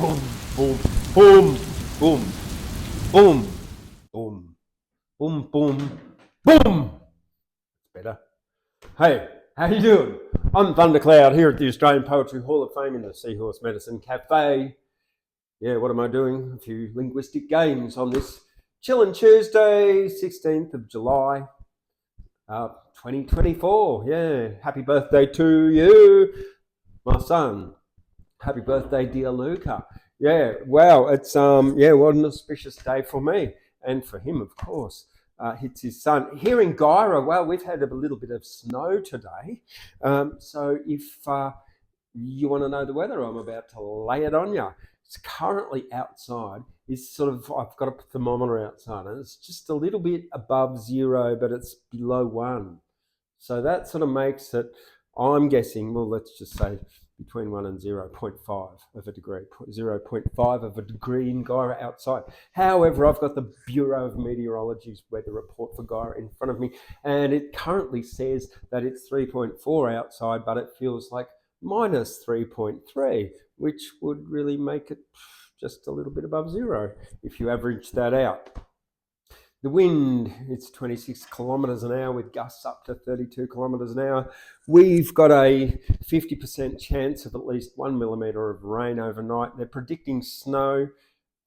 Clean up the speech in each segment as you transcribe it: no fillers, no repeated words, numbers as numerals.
Boom, boom, boom, boom, boom, boom, boom, boom, boom. Better. Hey, how you doing? I'm Thundercloud here at the Australian Poetry Hall of Fame in the Seahorse Medicine Cafe. Yeah, what am I doing? A few linguistic games on this Chillin Tuesday, 16th of July, 2024. Yeah, happy birthday to you, my son. Happy birthday, dear Luca. Yeah, wow, it's what an auspicious day for me and for him, of course. It's his son. Here in Guyra, well, we've had a little bit of snow today. So if you want to know the weather, I'm about to lay it on you. It's currently outside. It's I've got a thermometer outside and it's just a little bit above 0, but it's below 1. So that sort of makes it, I'm guessing, well, let's just say between 1 and 0.5 of a degree, 0.5 of a degree in Guyra outside. However, I've got the Bureau of Meteorology's weather report for Guyra in front of me, and it currently says that it's 3.4 outside, but it feels like minus 3.3, which would really make it just a little bit above 0 if you average that out. The wind, it's 26 kilometres an hour with gusts up to 32 kilometres an hour. We've got a 50% chance of at least 1 millimetre of rain overnight. They're predicting snow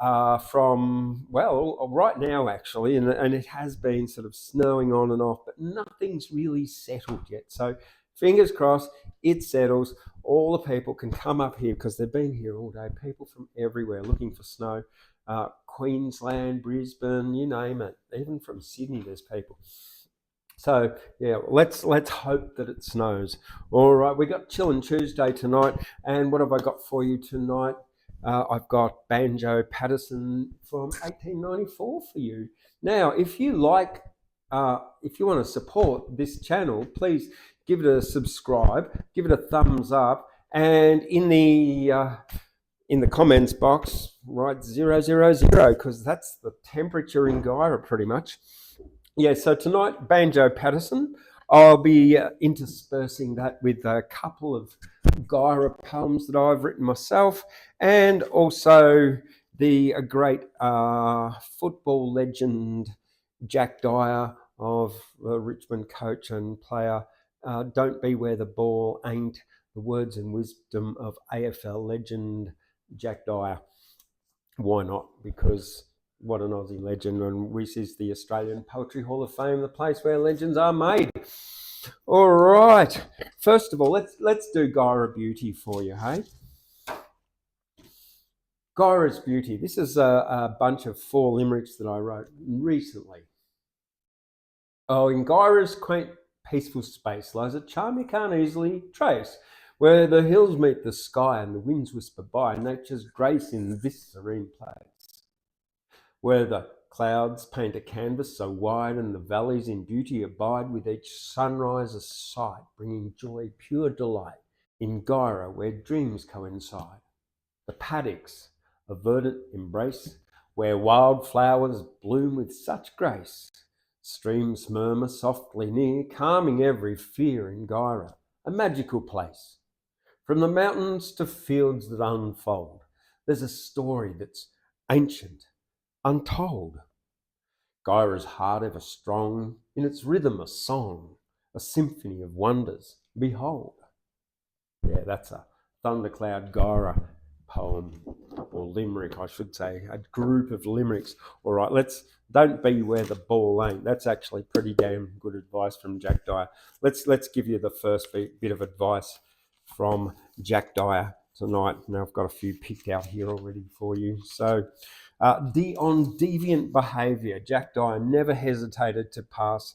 from, well, right now actually, and it has been sort of snowing on and off, but nothing's really settled yet. So fingers crossed, it settles. All the people can come up here because they've been here all day. People from everywhere looking for snow. Queensland, Brisbane, you name it. Even from Sydney, there's people. So yeah, let's hope that it snows. All right, we got Chillin Tuesday tonight, and what have I got for you tonight? I've got Banjo Paterson from 1894 for you. Now, if you like, if you want to support this channel, please give it a subscribe, give it a thumbs up, and in the comments box, write 000 because that's the temperature in Guyra pretty much. Yeah, so tonight, Banjo Paterson. I'll be interspersing that with a couple of Guyra poems that I've written myself, and also the great football legend Jack Dyer of the Richmond coach and player, Don't Be Where the Ball Ain't, the words and wisdom of AFL legend Jack Dyer. Why not? Because what an Aussie legend, and this is the Australian Poetry Hall of Fame, the place where legends are made. All right. First of all, let's do Guyra Beauty for you, hey? Guyra's Beauty. This is a bunch of 4 limericks that I wrote recently. Oh, in Guyra's quaint, peaceful space lies a charm you can't easily trace, where the hills meet the sky and the winds whisper by nature's grace in this serene place, where the clouds paint a canvas so wide and the valleys in beauty abide, with each sunrise a sight bringing joy, pure delight, in Guyra where dreams coincide. The paddocks, a verdant embrace, where wildflowers bloom with such grace, streams murmur softly near, calming every fear in Guyra, a magical place. From the mountains to fields that unfold, there's a story that's ancient, untold. Guyra's heart ever strong, in its rhythm a song, a symphony of wonders, behold. Yeah, that's a Thundercloud Guyra poem, or limerick, I should say, a group of limericks. All right, don't be where the ball ain't. That's actually pretty damn good advice from Jack Dyer. Let's give you the first bit of advice from Jack Dyer tonight. Now I've got a few picked out here already for you. So, on deviant behaviour, Jack Dyer never hesitated to pass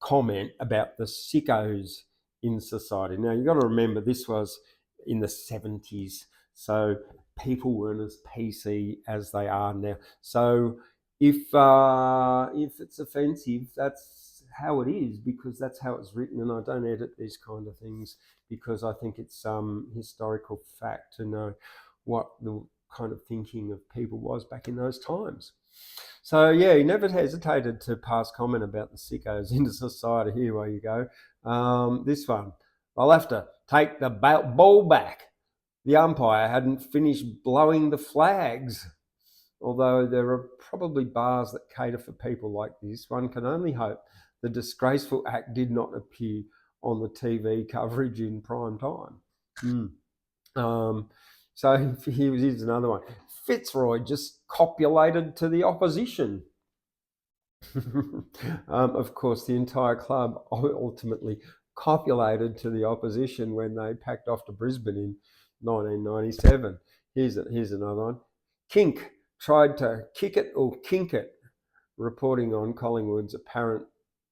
comment about the sickos in society. Now you've got to remember this was in the 70s, so people weren't as PC as they are now. So if it's offensive, that's how it is, because that's how it's written, and I don't edit these kind of things because I think it's historical fact to know what the kind of thinking of people was back in those times. So yeah, he never hesitated to pass comment about the sickos into society. Here you go. This one, I'll have to take the ball back. The umpire hadn't finished blowing the flags. Although there are probably bars that cater for people like this, one can only hope the disgraceful act did not appear on the TV coverage in prime time. So here's another one. Fitzroy just copulated to the opposition. Of course, the entire club ultimately copulated to the opposition when they packed off to Brisbane in 1997. Here's another one. Kink tried to kick it or kink it, reporting on Collingwood's apparent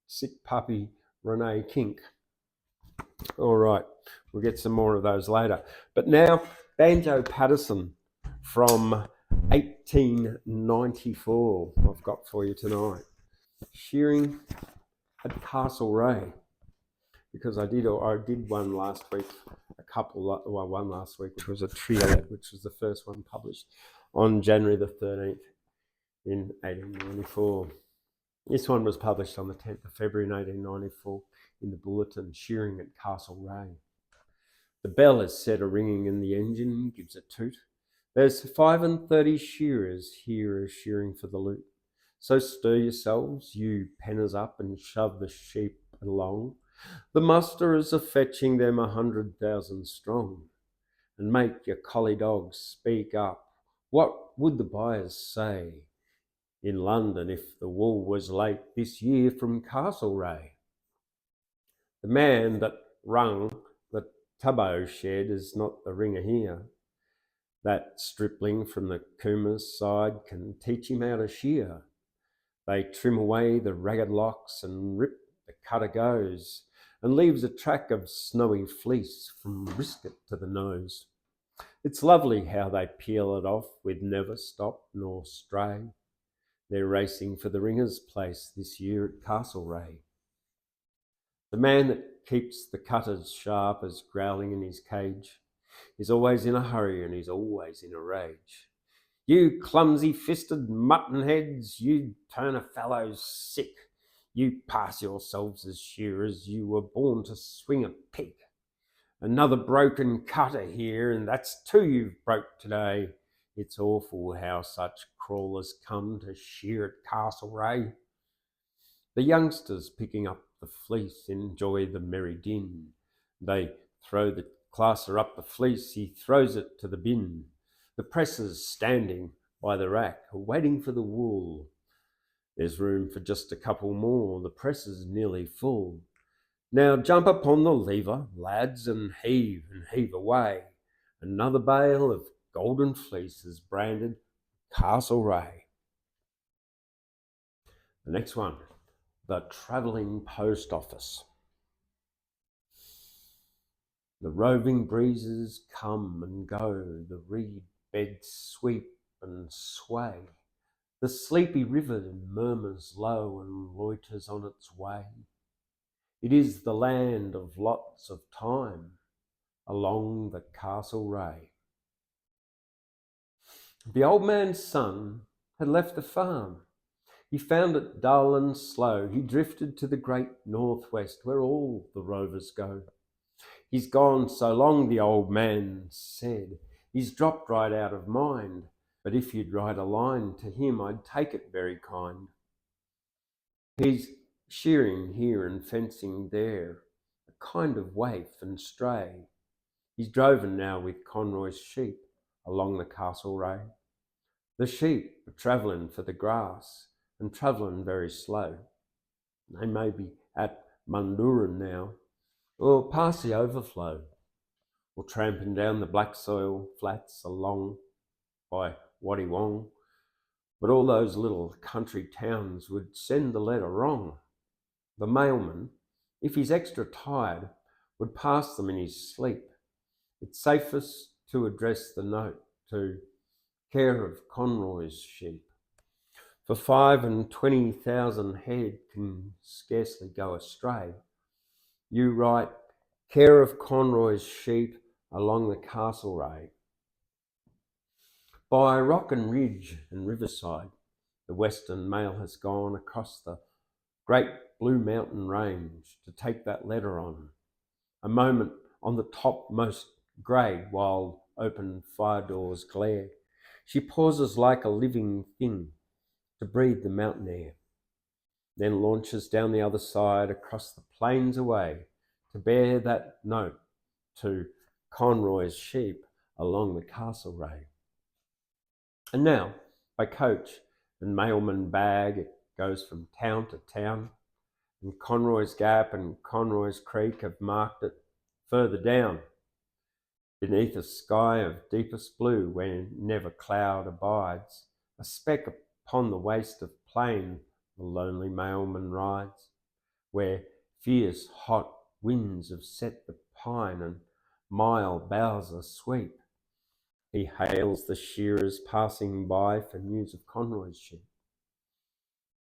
sick puppy, Renee Kink. All right, we'll get some more of those later. But now, Banjo Paterson from 1894 I've got for you tonight. Shearing at Castlereagh, because I did one last week, one last week, which was a triolet, which was the first one published on January the 13th in 1894. This one was published on the 10th of February in 1894 in the Bulletin, Shearing at Castlereagh. The bell is set a-ringing and the engine gives a toot. There's 35 shearers here a-shearing for the loot. So stir yourselves, you penners up, and shove the sheep along. The musterers are fetching them 100,000 strong. And make your collie dogs speak up. What would the buyers say in London if the wool was late this year from Castlereagh? The man that rung the Tubbo shed is not the ringer here. That stripling from the Coomer's side can teach him how to shear. They trim away the ragged locks and rip the cutter goes, and leaves a track of snowy fleece from brisket to the nose. It's lovely how they peel it off with never stop nor stray. They're racing for the ringer's place this year at Castlereagh. The man that keeps the cutters sharp as growling in his cage is always in a hurry and he's always in a rage. You clumsy-fisted mutton-heads, you turn a fellow sick. You pass yourselves as shearers, you were born to swing a pig. Another broken cutter here, and that's two you've broke today. It's awful how such crawlers come to shear at Castlereagh. The youngsters picking up the fleece enjoy the merry din. They throw the classer up the fleece, he throws it to the bin. The pressers standing by the rack are waiting for the wool. There's room for just a couple more, the press is nearly full. Now jump upon the lever, lads, and heave away. Another bale of golden fleece is branded Castlereagh. The next one, the travelling post office. The roving breezes come and go, the reed beds sweep and sway. The sleepy river murmurs low and loiters on its way. It is the land of lots of time along the Castlereagh. The old man's son had left the farm. He found it dull and slow. He drifted to the great northwest where all the rovers go. He's gone so long, the old man said. He's dropped right out of mind. But if you'd write a line to him, I'd take it very kind. He's shearing here and fencing there, a kind of waif and stray. He's droven now with Conroy's sheep along the Castlereagh. The sheep are travelling for the grass and travelling very slow. They may be at Mundurin now, or past the overflow, or tramping down the black soil flats along by Waddy Wong. But all those little country towns would send the letter wrong. The mailman, if he's extra tired, would pass them in his sleep. It's safest to address the note to care of Conroy's sheep. For 25,000 head can scarcely go astray. You write, care of Conroy's sheep along the Castlereagh. By rock and ridge and riverside, the Western Mail has gone across the great Blue Mountain Range to take that letter on. A moment on the topmost grey while open fire doors glare. She pauses like a living thing to breathe the mountain air, then launches down the other side across the plains away to bear that note to Conroy's sheep along the Castlereagh. And now, by coach and mailman bag, it goes from town to town, and Conroy's Gap and Conroy's Creek have marked it further down, beneath a sky of deepest blue where never cloud abides, a speck upon the waste of plain the lonely mailman rides, where fierce hot winds have set the pine and mile boughs are sweep. He hails the shearers passing by for news of Conroy's sheep.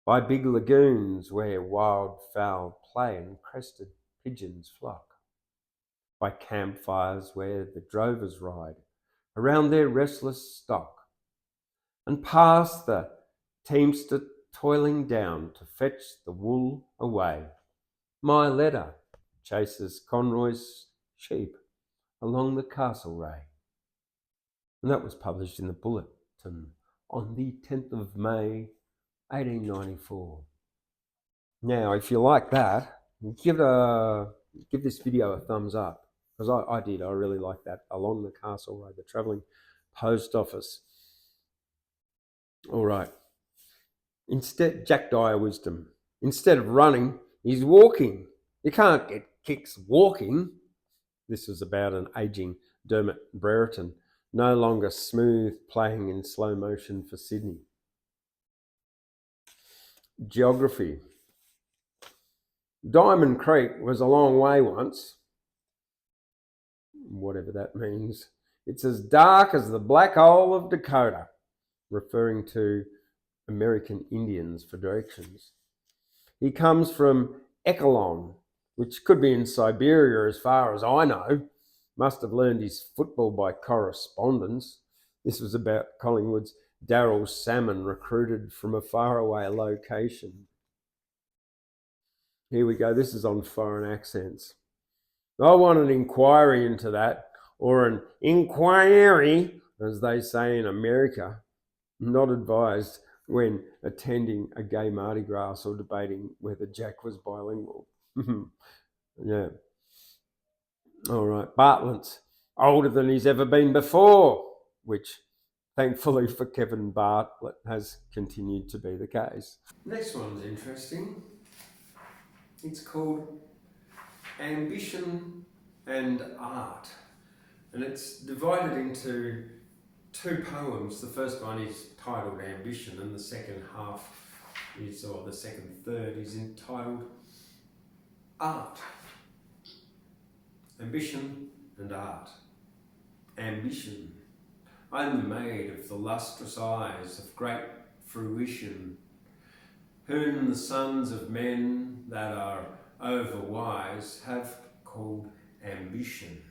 By big lagoons where wild fowl play and crested pigeons flock. By campfires where the drovers ride around their restless stock. And past the teamster toiling down to fetch the wool away. My letter chases Conroy's sheep along the Castlereagh. And that was published in the Bulletin on the 10th of May, 1894. Now, if you like that, give this video a thumbs up, because I did. I really like that. Along the Castlereagh, the travelling post office. All right. Instead, Jack Dyer wisdom. Instead of running, he's walking. You can't get kicks walking. This was about an ageing Dermot Brereton, no longer smooth, playing in slow motion for Sydney. Geography. Diamond Creek was a long way once, whatever that means. It's as dark as the black hole of Dakota, referring to American Indians for directions. He comes from Ekalon, which could be in Siberia as far as I know. Must have learned his football by correspondence. This was about Collingwood's Daryl Salmon, recruited from a faraway location. Here we go. This is on foreign accents. I want an inquiry into that, or an inquiry, as they say in America. Not advised when attending a gay Mardi Gras or debating whether Jack was bilingual. Yeah. All right. Bartlett's older than he's ever been before, which thankfully for Kevin Bartlett has continued to be the case. Next one's interesting. It's called Ambition and Art, and it's divided into two poems. The first one is titled Ambition, and the second half is, or the second third is entitled Art. Ambition and Art. Ambition. I'm the maid of the lustrous eyes of great fruition, whom the sons of men that are overwise have called ambition.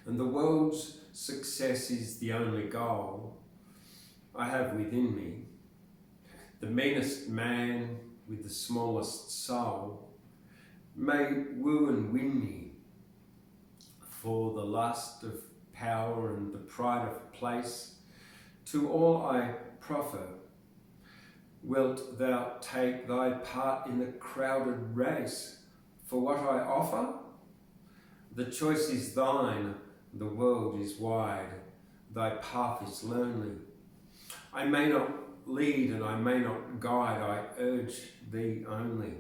And the world's success is the only goal I have within me. The meanest man with the smallest soul may woo and win me, for the lust of power and the pride of place. To all I proffer, wilt thou take thy part in the crowded race? For what I offer? The choice is thine, the world is wide, thy path is lonely. I may not lead and I may not guide, I urge thee only.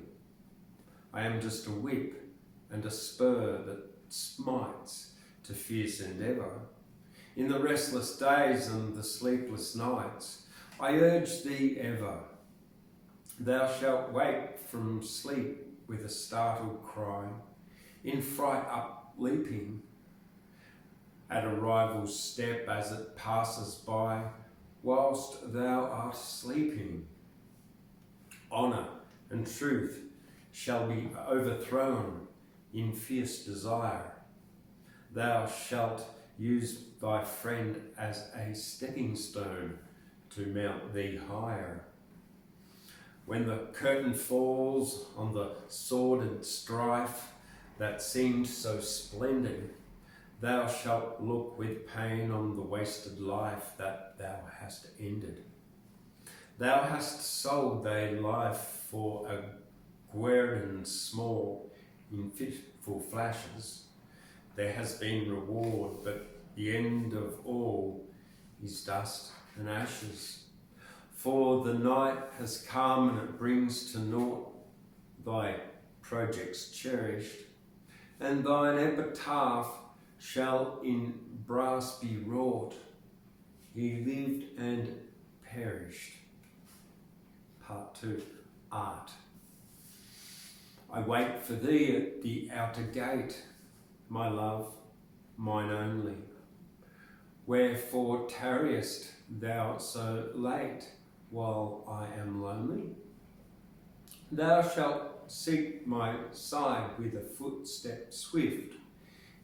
I am just a whip and a spur that smites to fierce endeavour. In the restless days and the sleepless nights, I urge thee ever. Thou shalt wake from sleep with a startled cry, in fright up leaping at a rival's step as it passes by, whilst thou art sleeping. Honour and truth shall be overthrown in fierce desire. Thou shalt use thy friend as a stepping stone to mount thee higher. When the curtain falls on the sordid strife that seemed so splendid, Thou shalt look with pain on the wasted life that thou hast ended. Thou hast sold thy life for a guerdon small in fitful flashes. There has been reward, but the end of all is dust and ashes. For the night has come and it brings to naught thy projects cherished, and thine epitaph shall in brass be wrought. He lived and perished. Part 2, Art. I wait for thee at the outer gate, my love, mine only. Wherefore tarriest thou so late, while I am lonely? Thou shalt seek my side with a footstep swift.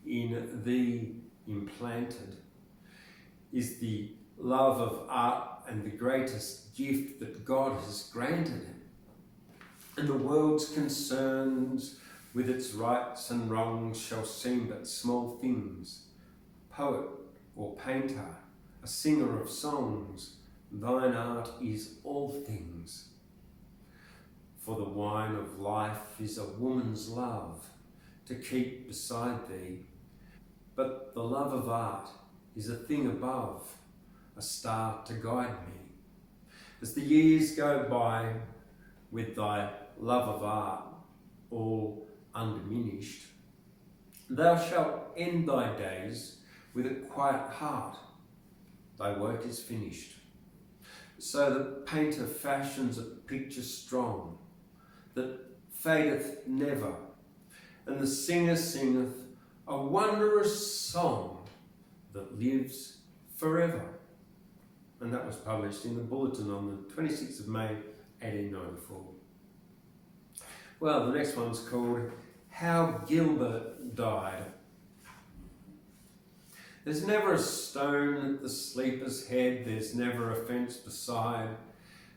In thee implanted is the love of art and the greatest gift that God has granted. And the world's concerns with its rights and wrongs shall seem but small things. Poet or painter, a singer of songs, thine art is all things. For the wine of life is a woman's love to keep beside thee, but the love of art is a thing above, a star to guide me. As the years go by with thy love of art all undiminished, thou shalt end thy days with a quiet heart. Thy work is finished. So the painter fashions a picture strong, that fadeth never, and the singer singeth a wondrous song that lives forever. And that was published in the Bulletin on the 26th of May, 1894. Well, the next one's called How Gilbert Died. There's never a stone at the sleeper's head, there's never a fence beside,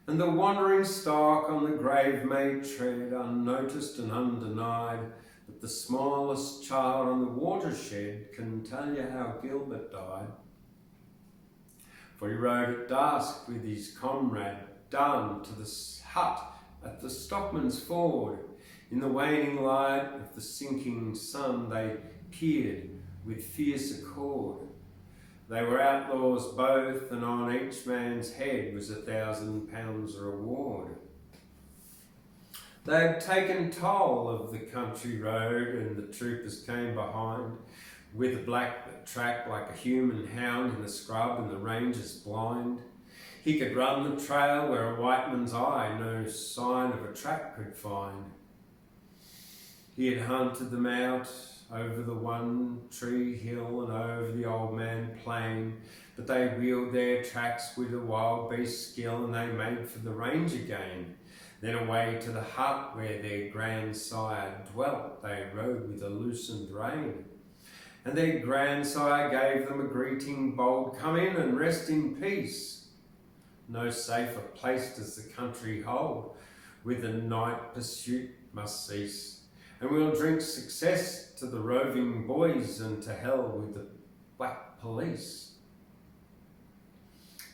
and the wandering stark on the grave may tread, unnoticed and undenied, but the smallest child on the watershed can tell you how Gilbert died. For he rode at dusk with his comrade Dunn to the hut at the Stockman's Ford. In the waning light of the sinking sun they peered with fierce accord. They were outlaws both, and on each man's head was £1,000 reward. They had taken toll of the country road, and the troopers came behind, with a black that tracked like a human hound in the scrub and the rangers blind. He could run the trail where a white man's eye no sign of a track could find. He had hunted them out over the One Tree Hill and over the Old Man Plain, but they wheeled their tracks with a wild beast skill, and they made for the range again. Then away to the hut where their grandsire dwelt, they rode with a loosened rein. And their grandsire gave them a greeting bold, "Come in and rest in peace. No safer place does the country hold, with the night pursuit must cease. And we'll drink success to the roving boys and to hell with the black police."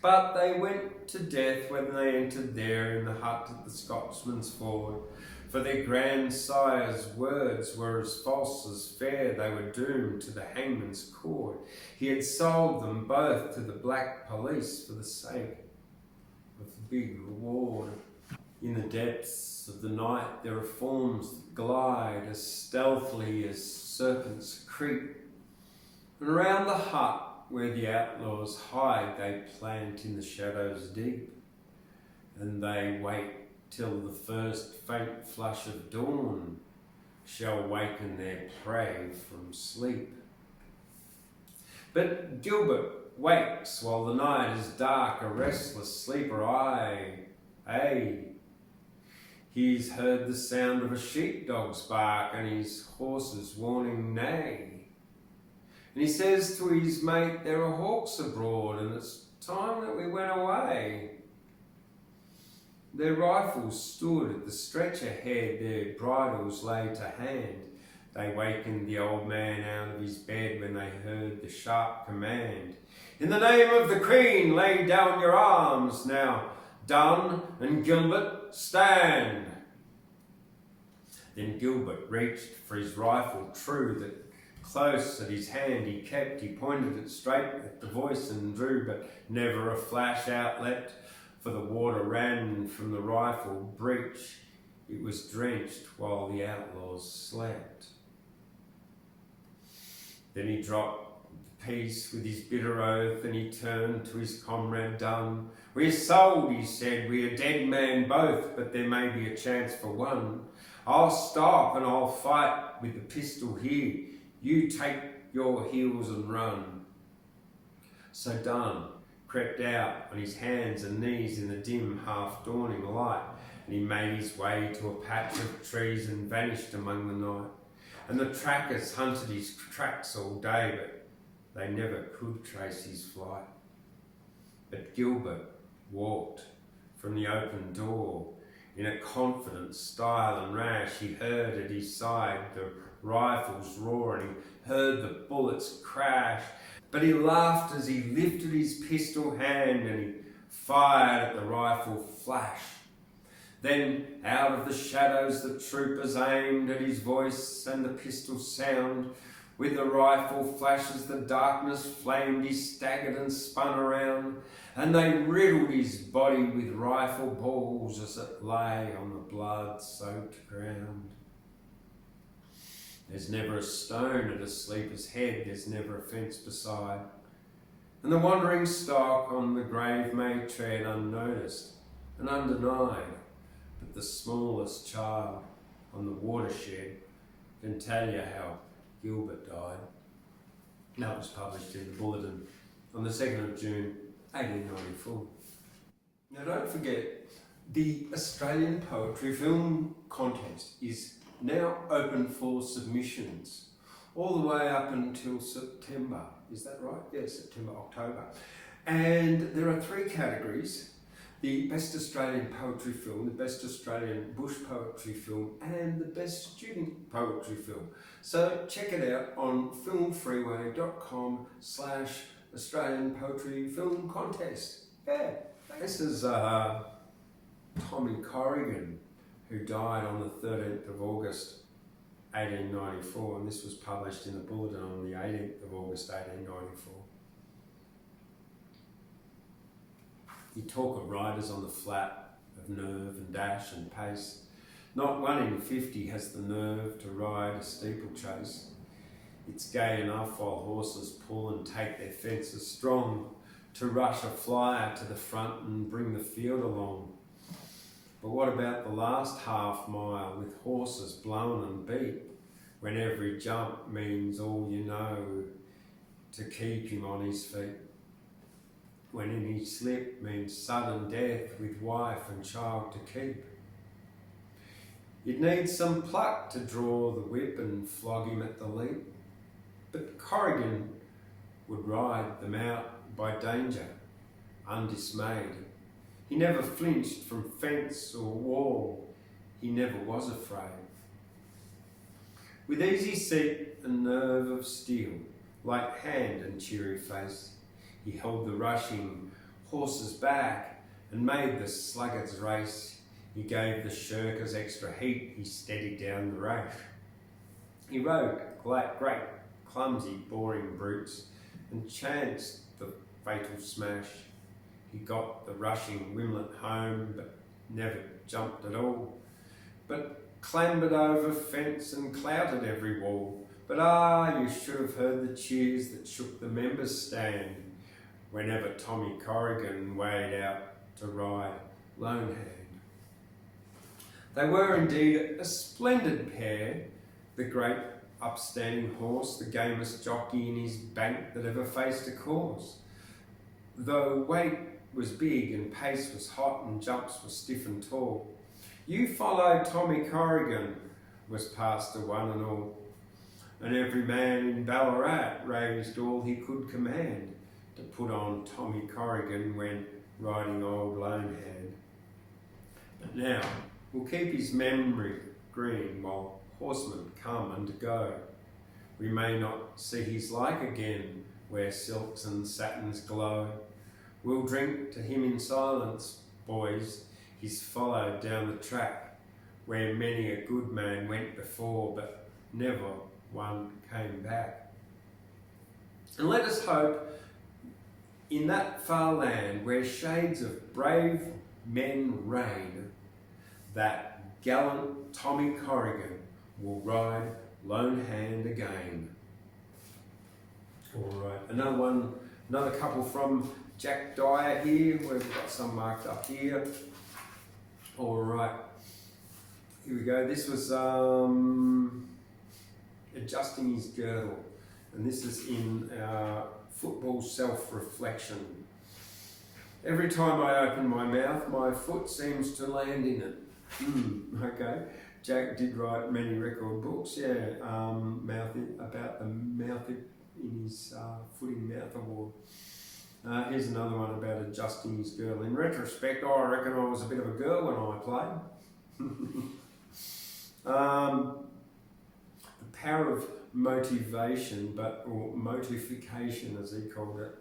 But they went to death when they entered there in the hut at the Scotsman's Ford. For their grandsire's words were as false as fair, they were doomed to the hangman's cord. He had sold them both to the black police for the sake of the big reward. In the depths of the night there are forms that glide as stealthily as serpents creep, and around the hut where the outlaws hide they plant in the shadows deep, and they wait till the first faint flush of dawn shall waken their prey from sleep. But Gilbert wakes while the night is dark, a restless sleeper, aye. He's heard the sound of a sheepdog's bark and his horse's warning neigh. And he says to his mate, "There are hawks abroad and it's time that we went away." Their rifles stood at the stretcher head, their bridles lay to hand. They wakened the old man out of his bed when they heard the sharp command. In the name of the Queen, lay down your arms. Now, Dunn and Gilbert, stand. Then Gilbert reached for his rifle, true that close at his hand he kept. He pointed it straight at the voice and drew, but never a flash outlet, for the water ran from the rifle breech. It was drenched while the outlaws slept. Then he dropped the piece with his bitter oath, and he turned to his comrade Dunn. We're sold, he said, we're dead men both, but there may be a chance for one. I'll stop and I'll fight with the pistol here. You take your heels and run. So Dunn crept out on his hands and knees in the dim, half-dawning light, and he made his way to a patch of trees and vanished among the night. And the trackers hunted his tracks all day, but they never could trace his flight. But Gilbert walked from the open door in a confident style and rash. He heard at his side the rifles roar, and he heard the bullets crash. But he laughed as he lifted his pistol hand, and he fired at the rifle flash. Then out of the shadows the troopers aimed at his voice and the pistol sound. With the rifle flashes the darkness flamed, he staggered and spun around, and they riddled his body with rifle balls as it lay on the blood-soaked ground. There's never a stone at a sleeper's head, there's never a fence beside, and the wandering stock on the grave may tread unnoticed and undenied. But the smallest child on the watershed can tell you how Gilbert died. That was published in the Bulletin on the 2nd of June, 1894. Now don't forget, the Australian Poetry Film Contest is now open for submissions all the way up until September. Is that right? Yes, September, October. And there are 3 categories: the Best Australian Poetry Film, the Best Australian Bush Poetry Film, and the Best Student Poetry Film. So check it out on filmfreeway.com/Australian Poetry Film Contest. Yeah. This is Tommy Corrigan, who died on the 13th of August 1894, and this was published in the Bulletin on the 18th of August 1894. You talk of riders on the flat, of nerve and dash and pace. Not 1 in 50 has the nerve to ride a steeplechase. It's gay enough while horses pull and take their fences strong, to rush a flyer to the front and bring the field along. But what about the last half mile with horses blown and beat, when every jump means all you know to keep him on his feet? When any slip means sudden death with wife and child to keep. You'd need some pluck to draw the whip and flog him at the leap. But Corrigan would ride them out by danger, undismayed. He never flinched from fence or wall, he never was afraid. With easy seat and nerve of steel, light hand and cheery face, he held the rushing horses back and made the sluggards race. He gave the shirkers extra heat, he steadied down the rash. He rode great, clumsy, boring brutes and chanced the fatal smash. He got the rushing wimlet home, but never jumped at all, but clambered over fence and clouted every wall. But you should have heard the cheers that shook the members' stand whenever Tommy Corrigan weighed out to ride lone hand. They were indeed a splendid pair, the great upstanding horse, the gamest jockey in his bank that ever faced a course. Though weight was big and pace was hot and jumps were stiff and tall, you follow Tommy Corrigan was past to one and all, and every man in Ballarat raised all he could command to put on Tommy Corrigan when riding old lone hand. But now we'll keep his memory green while horsemen come and go. We may not see his like again, where silks and satins glow. We'll drink to him in silence, boys. He's followed down the track, where many a good man went before, but never one came back. And let us hope in that far land where shades of brave men reign, that gallant Tommy Corrigan will ride lone hand again. All right, another couple from Jack Dyer here. We've got some marked up here. All right, here we go. This was adjusting his girdle, and this is in football self-reflection. Every time I open my mouth, my foot seems to land in it. Okay. Jack did write many record books, about the mouth in his Foot in Mouth Award. Here's another one about adjusting his girdle. In retrospect, I reckon I was a bit of a girl when I played. The power of motivation, or motification as he called it.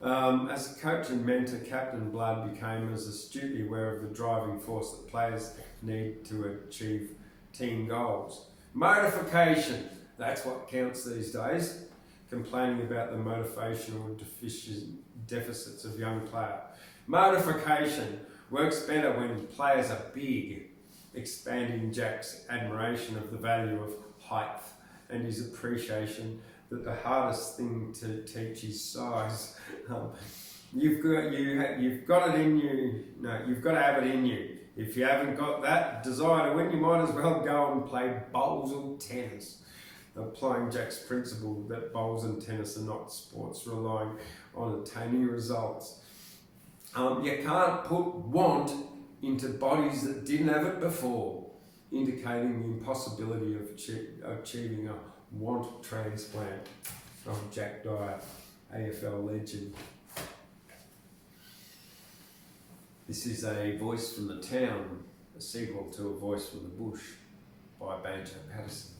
As a coach and mentor, Captain Blood became as astutely aware of the driving force that players need to achieve team goals. Motification, that's what counts these days. Complaining about the motivational deficits of young player. Motification works better when players are big, expanding Jack's admiration of the value of height and his appreciation that the hardest thing to teach is size. You've got it in you. No, you've got to have it in you. If you haven't got that desire to win, you might as well go and play bowls or tennis. Applying Jack's principle that bowls and tennis are not sports relying on attaining results. You can't put want into bodies that didn't have it before, indicating the impossibility of achieving a want transplant. From Jack Dyer, AFL legend. This is A Voice from the Town, a sequel to A Voice from the Bush by Banjo Paterson.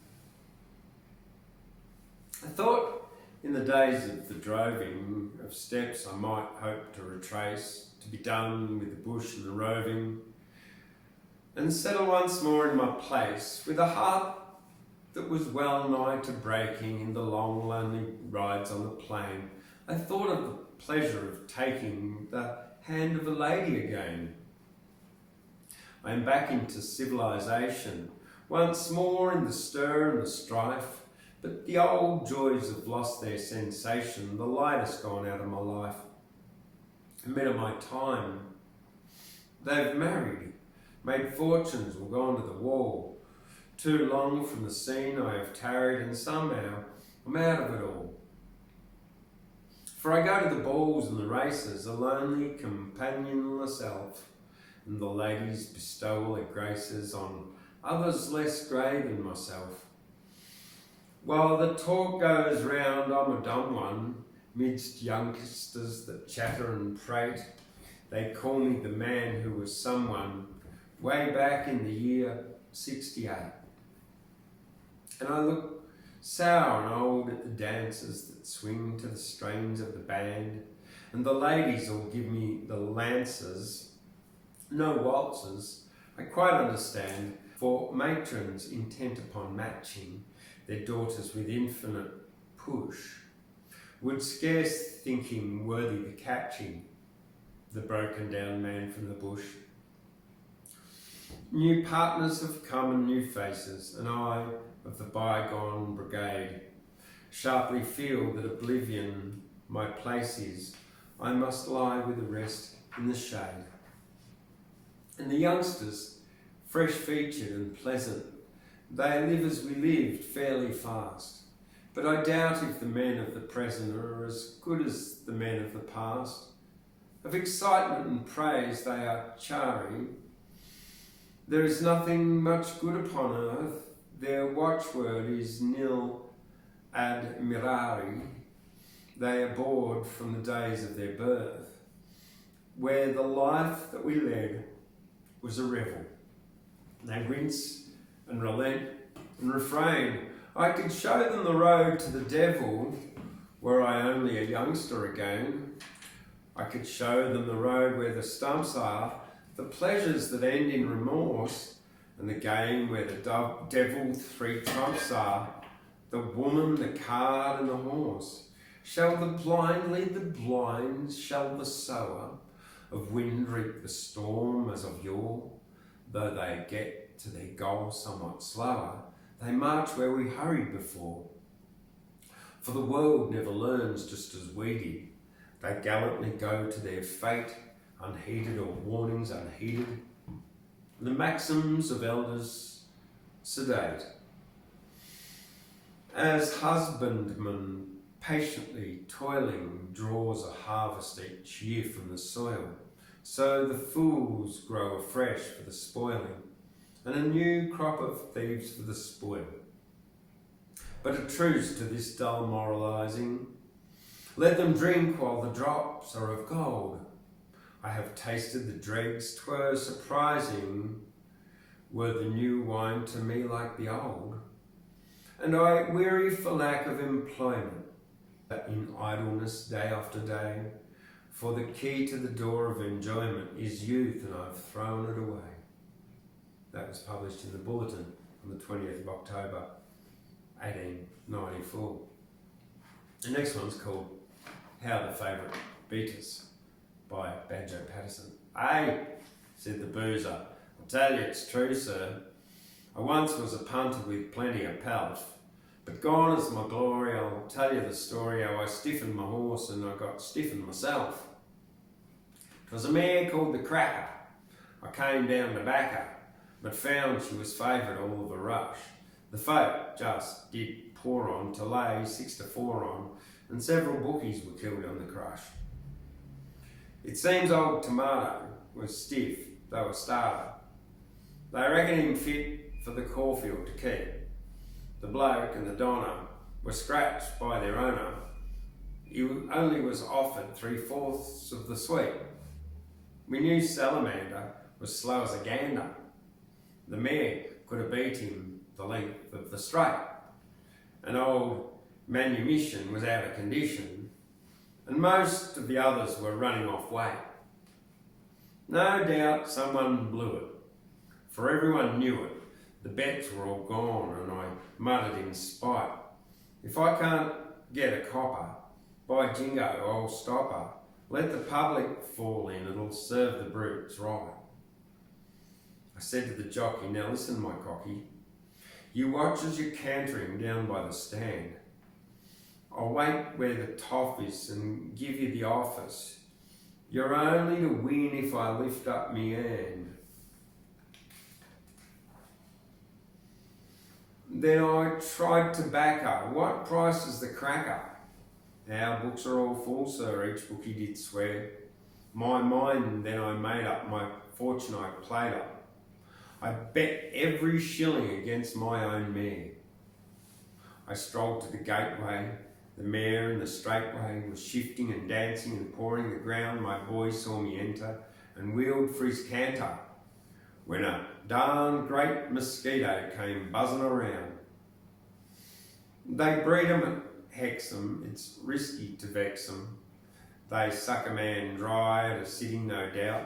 I thought in the days of the droving of steps I might hope to retrace, to be done with the bush and the roving, and settle once more in my place with a heart that was well nigh to breaking in the long lonely rides on the plain. I thought of the pleasure of taking the hand of a lady again. I am back into civilization, once more in the stir and the strife, but the old joys have lost their sensation, the light has gone out of my life. Men of my time, they've married, made fortunes, or gone to the wall. Too long from the scene I have tarried, and somehow I'm out of it all. For I go to the balls and the races, a lonely, companionless elf, and the ladies bestow their graces on others less grey than myself. While the talk goes round, I'm a dumb one, midst youngsters that chatter and prate. They call me the man who was someone way back in the year 68. And I look sour and old at the dances that swing to the strains of the band, and the ladies will give me the lances, no waltzes, I quite understand, for matrons intent upon matching their daughters with infinite push would scarce think him worthy the catching, the broken down man from the bush. New partners have come and new faces, and I, of the bygone brigade, sharply feel that oblivion my place is. I must lie with the rest in the shade. And the youngsters, fresh-featured and pleasant, they live as we lived, fairly fast. But I doubt if the men of the present are as good as the men of the past. Of excitement and praise they are chary. There is nothing much good upon earth. Their watchword is nil ad mirari. They are bored from the days of their birth, where the life that we led was a revel. They rinse and relent And refrain, I could show them the road to the devil, were I only a youngster again. I could show them the road where the stumps are, the pleasures that end in remorse, and the game where the devil three trumps are, the woman, the card, and the horse. Shall the blind lead the blind? Shall the sower of wind reap the storm as of yore? Though they get to their goal somewhat slower, they march where we hurried before. For the world never learns just as we did. They gallantly go to their fate, unheeded or warnings unheeded. The maxims of elders sedate. As husbandman patiently toiling draws a harvest each year from the soil, so the fools grow afresh for the spoiling, and a new crop of thieves for the spoil. But a truce to this dull moralising. Let them drink while the drops are of gold. I have tasted the dregs, 'twere surprising were the new wine to me like the old. And I weary for lack of employment, in idleness day after day, for the key to the door of enjoyment is youth, and I've thrown it away. That was published in the Bulletin on the 20th of October, 1894. The next one's called How the Favourite Beat Us by Banjo Paterson. "Aye," said the boozer, "I'll tell you it's true, sir. I once was a punter with plenty of pelf, but gone is my glory. I'll tell you the story how I stiffened my horse and I got stiffened myself. 'Twas a mare called the Cracker. I came down to back her, but found she was favourite all of a rush. The folk just did pour on to lay 6-4 on, and several bookies were killed on the crush. It seems old Tomato was stiff, though a starter. They reckon him fit for the Caulfield to keep. The bloke and the Donna were scratched by their owner. He only was offered 3/4 of the sweet. We knew Salamander was slow as a gander. The mare could have beat him the length of the straight. And old Manumission was out of condition, and most of the others were running off weight. No doubt someone blew it, for everyone knew it. The bets were all gone, and I muttered in spite, if I can't get a copper, by jingo, I'll stop her. Let the public fall in, it'll serve the brutes right. I said to the jockey, now listen, my cocky, you watch as you're cantering down by the stand. I'll wait where the toff is and give you the office. You're only to win if I lift up me hand. Then I tried to back her. What price is the Cracker? Our books are all full, sir, each bookie did swear. My mind, then I made up, my fortune I played up. I bet every shilling against my own mare. I strolled to the gateway. The mare in the straightway was shifting and dancing and pawing the ground. My boy saw me enter and wheeled for his canter, when a darn great mosquito came buzzing around. They breed 'em at Hexham, it's risky to vex 'em. They suck a man dry at a sitting, no doubt.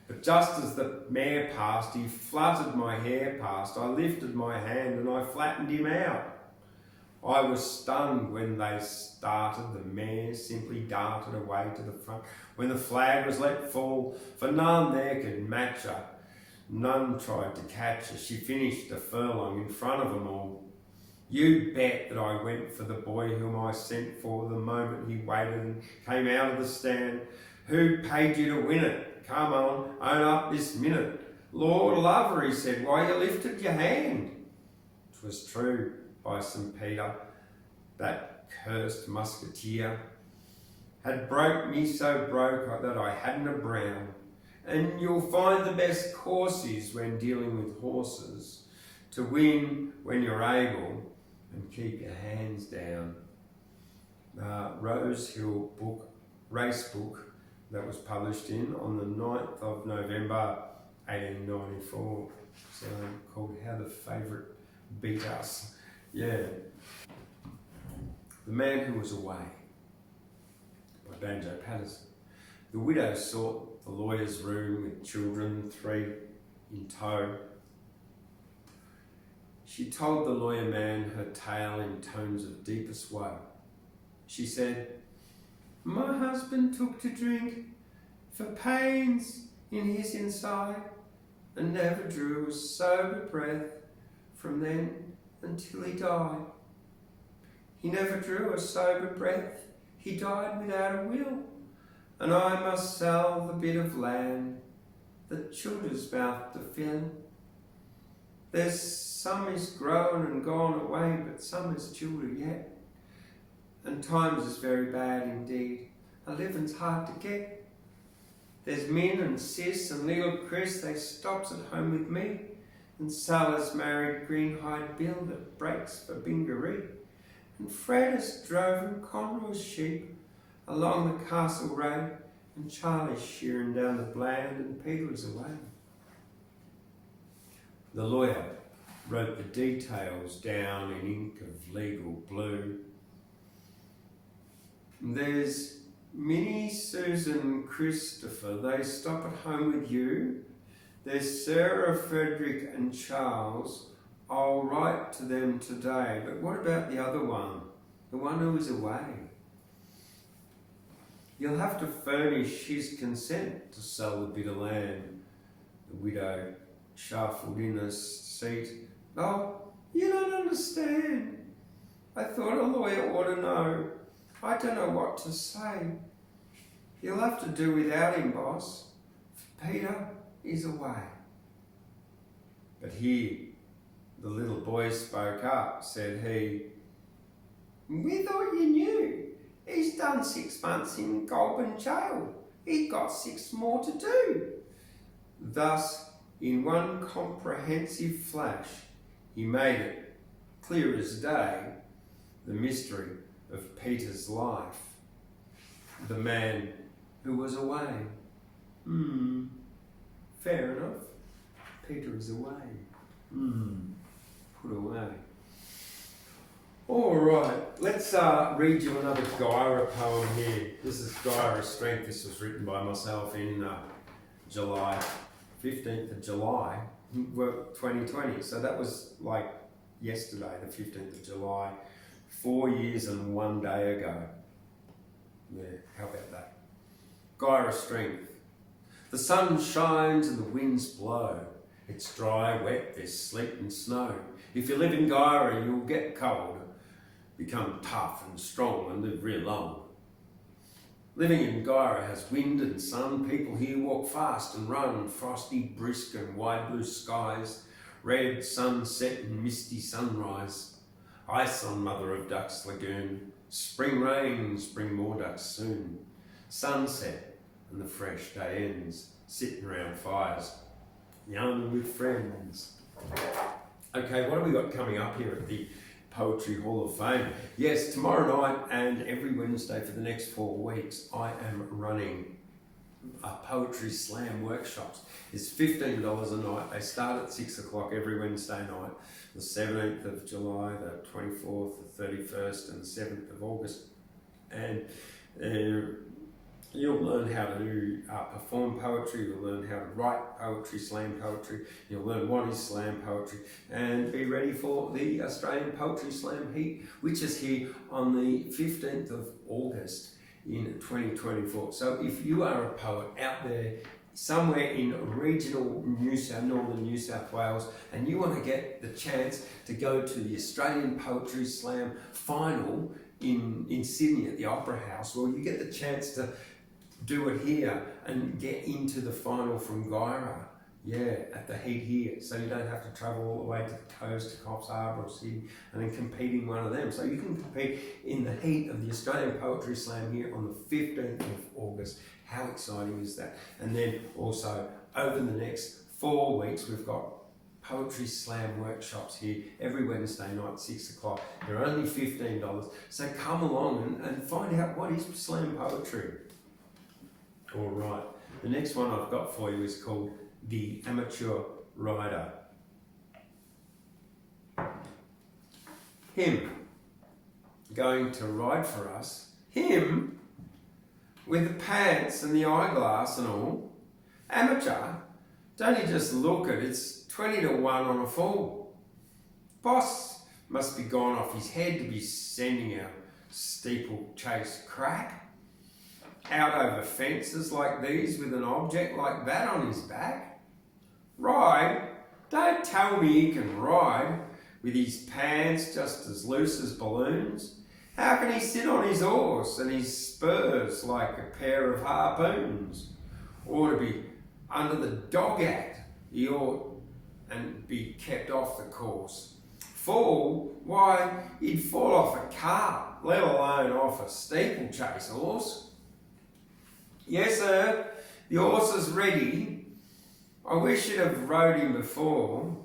But just as the mare passed, he fluttered my hair past. I lifted my hand and I flattened him out. I was stunned when they started. The mare simply darted away to the front when the flag was let fall, for none there could match her. None tried to catch her. She finished a furlong in front of them all. You bet that I went for the boy whom I sent for the moment he waited and came out of the stand. Who paid you to win it? Come on, own up this minute. Lord love her, he said, why you lifted your hand. 'Twas true, by St. Peter, that cursed musketeer had broke me so broke that I hadn't a brown. And you'll find the best course is when dealing with horses, to win when you're able and keep your hands down. Rose Hill book, race book, that was published on the 9th of November 1894, so called How the Favourite beat us. Yeah. The Man Who Was Away by Banjo Paterson. The widow sought the lawyer's room with children, 3 in tow. She told the lawyer man her tale in tones of deepest woe. She said, "My husband took to drink for pains in his inside, and never drew a sober breath from then until he died. He never drew a sober breath, he died without a will, and I must sell the bit of land that children's mouth to fill. There's some is grown and gone away, but some is childer yet, and times is very bad indeed, a living's hard to get. There's Min and Sis and little Chris, they stops at home with me, and Salah's married green-hide Bill that breaks for Bingaree, and Fred has driven Conroy's sheep along the Castlereagh, and Charlie's shearing down the Bland, and Peter is away." The lawyer wrote the details down in ink of legal blue. There's Minnie, Susan, Christopher, they stop at home with you. There's Sarah, Frederick and Charles. I'll write to them today. But what about the other one? The one who is away? You'll have to furnish his consent to sell the bit of land. The widow shuffled in her seat. "Oh, you don't understand. I thought a lawyer ought to know. I don't know what to say. You'll have to do without him, boss. Peter is away." But here the little boy spoke up, said he, "We thought you knew. He's done 6 months in Goulburn jail. He's got 6 more to do." Thus, in one comprehensive flash, he made it clear as day, the mystery of Peter's life. The man who was away. Fair enough. Peter is away. Put away. All right, let's read you another Dyer poem here. This is Dyer of Strength. This was written by myself in July, 15th of July, 2020. So that was like yesterday, the 15th of July, 4 years and 1 day ago. Yeah, how about that? Dyer of Strength. The sun shines and the winds blow. It's dry, wet, there's sleet and snow. If you live in Dyer, you'll get cold, become tough and strong and live real long. Living in Dyer has wind and sun. People here walk fast and run. Frosty, brisk and wide blue skies. Red sunset and misty sunrise. Ice on Mother of Duck's lagoon. Spring rain, spring more ducks soon. Sunset and the fresh day ends. Sitting around fires, yarning with friends. Okay, what have we got coming up here at the Poetry Hall of Fame? Yes, tomorrow night and every Wednesday for the next 4 weeks, I am running a poetry slam workshops. It's $15 a night. They start at 6 o'clock every Wednesday night, the 17th of July, the 24th, the 31st and the 7th of August. And you'll learn how to perform poetry, you'll learn how to write poetry, slam poetry, you'll learn what is slam poetry, and be ready for the Australian Poetry Slam Heat, which is here on the 15th of August in 2024. So if you are a poet out there somewhere in regional northern New South Wales, and you want to get the chance to go to the Australian Poetry Slam final in Sydney at the Opera House, well, you get the chance to do it here and get into the final from Dyer, at the heat here, so you don't have to travel all the way to the coast to Coffs Harbour or Sydney and then compete in one of them. So you can compete in the heat of the Australian Poetry Slam here on the 15th of August. How exciting is that? And then also over the next 4 weeks, we've got Poetry Slam workshops here every Wednesday night, 6 o'clock. They're only $15. So come along and find out what is slam poetry. All right, the next one I've got for you is called The Amateur Rider. him going to ride for us, him with the pants and the eyeglass and all, amateur, don't you just look at it, it's 20 to 1 on a fall. Boss must be gone off his head to be sending a steeplechase crack out over fences like these with an object like that on his back. Ride? Don't tell me he can ride with his pants just as loose as balloons. How can he sit on his horse and his spurs like a pair of harpoons? Ought to be under the dog act, he ought, and be kept off the course. Fall? Why, he'd fall off a cart, let alone off a steeplechase horse. Yes, sir, the horse is ready. I wish you'd have rode him before.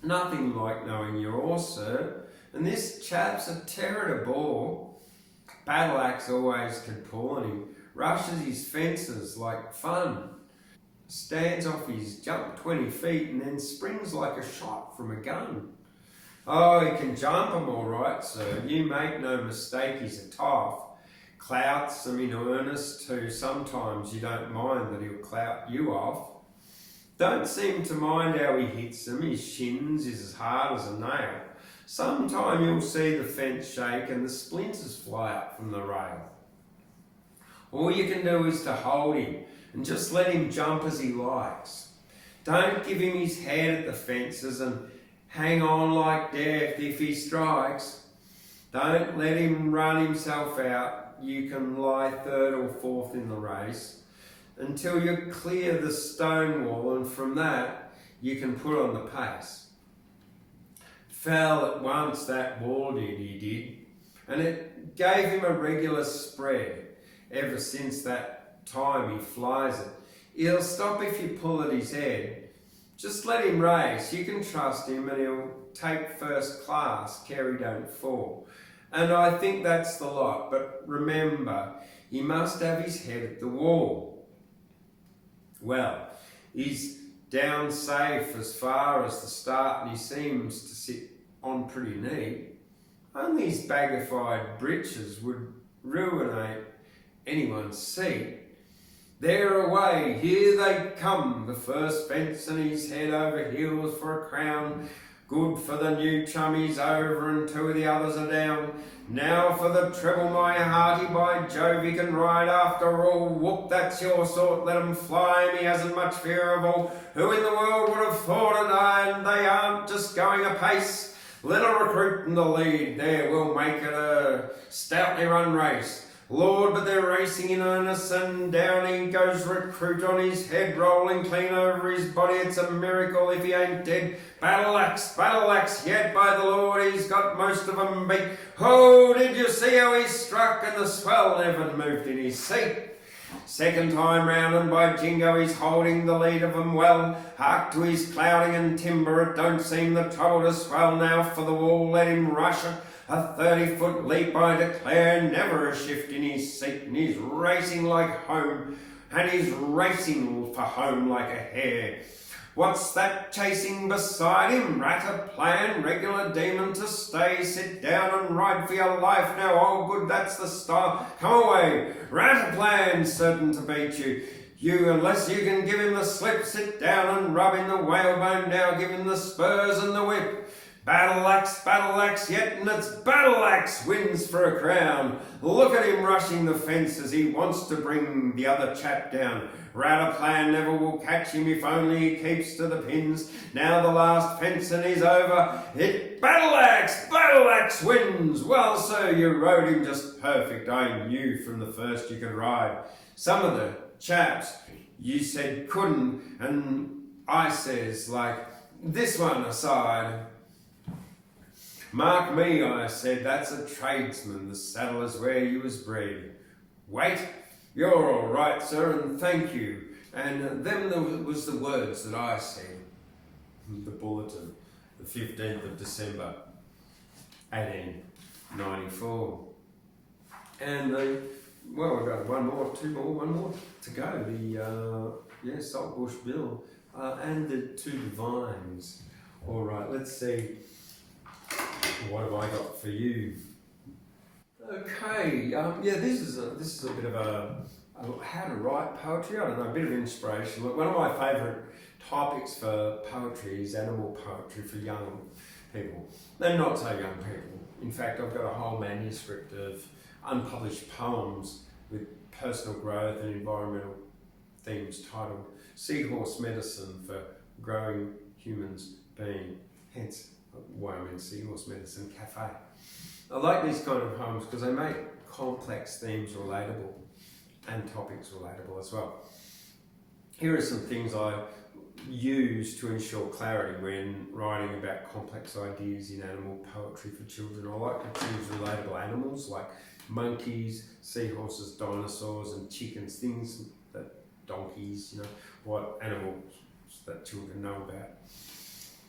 Nothing like knowing your horse, sir. And this chap's a terror to bore. Battle axe always can pull, and he rushes his fences like fun. Stands off his jump 20 feet and then springs like a shot from a gun. Oh, he can jump 'em all right, sir. You make no mistake, he's a toff. Clouts 'em in earnest too. Sometimes you don't mind that he'll clout you off. Don't seem to mind how he hits 'em. His shins is as hard as a nail. Sometime you'll see the fence shake and the splinters fly up from the rail. All you can do is to hold him and just let him jump as he likes. Don't give him his head at the fences and hang on like death if he strikes. Don't let him run himself out. You can lie third or fourth in the race until you clear the stone wall, and from that you can put on the pace. Fell at once, that wall did, he did, and it gave him a regular spread. Ever since that time he flies it. He'll stop if you pull at his head. Just let him race, you can trust him, and he'll take first class, care he don't fall. And I think that's the lot, but remember, he must have his head at the wall. Well, he's down safe as far as the start, and he seems to sit on pretty neat. Only his baggified breeches would ruinate anyone's seat. There away, here they come, the first fence, and his head over heels for a crown. Good for the new chummies over, and 2 of the others are down. Now for the treble, my hearty, by Jove, he can ride after all. Whoop, that's your sort, let him fly him, he hasn't much fear of all. Who in the world would have thought it, and they aren't just going apace. Little recruit in the lead, there, we'll make it a stoutly run race. Lord, but they're racing in earnest, and down he goes, recruit on his head, rolling clean over his body. It's a miracle if he ain't dead. Battle axe, yet by the Lord he's got most of 'em beat. Oh, did you see how he struck, and the swell never moved in his seat? Second time round, and by jingo he's holding the lead of 'em well. Hark to his clouding and timber, it don't seem the trouble to swell. Now for the wall, let him rush it. A 30-foot leap, I declare, never a shift in his seat, and he's racing like home, and he's racing for home like a hare. What's that chasing beside him? Rat-a-plan, regular demon to stay. Sit down and ride for your life now, oh good, that's the style. Come away, Rat-a-plan, certain to beat you. You, unless you can give him the slip, sit down and rub in the whalebone now, give him the spurs and the whip. Battle axe yet, and it's battle axe wins for a crown. Look at him rushing the fences, he wants to bring the other chap down. Rat-a-plan never will catch him if only he keeps to the pins. Now the last fence and he's over. Battle axe wins. Well, sir, you rode him just perfect. I knew from the first you could ride. Some of the chaps you said couldn't, and I says, like this one aside, mark me, I said, that's a tradesman, the saddle is where you was bred. Wait, you're all right, sir, and thank you. And them was the words that I said. The bulletin, the 15th of December, 1894. And well, we've got one more to go. The Saltbush Bill and the Two Devines. All right, let's see. What have I got for you? Okay, this is a bit of a how to write poetry. I don't know, a bit of inspiration. Look, one of my favourite topics for poetry is animal poetry for young people, and not so young people. In fact, I've got a whole manuscript of unpublished poems with personal growth and environmental themes titled Seahorse Medicine for Growing Humans Being, hence why I'm in Seahorse Medicine Cafe. I like these kind of poems because they make complex themes relatable and topics relatable as well. Here are some things I use to ensure clarity when writing about complex ideas in animal poetry for children. I like to choose relatable animals like monkeys, seahorses, dinosaurs and chickens, things that donkeys, what animals that children know about.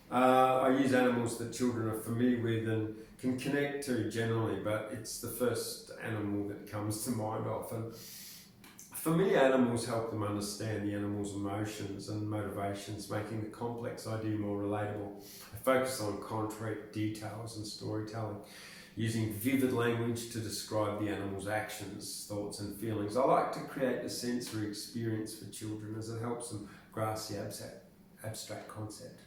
I use animals that children are familiar with and can connect to generally, but it's the first animal that comes to mind often. Familiar animals help them understand the animal's emotions and motivations, making the complex idea more relatable. I focus on concrete details and storytelling, using vivid language to describe the animal's actions, thoughts and feelings. I like to create a sensory experience for children as it helps them grasp the abstract concept.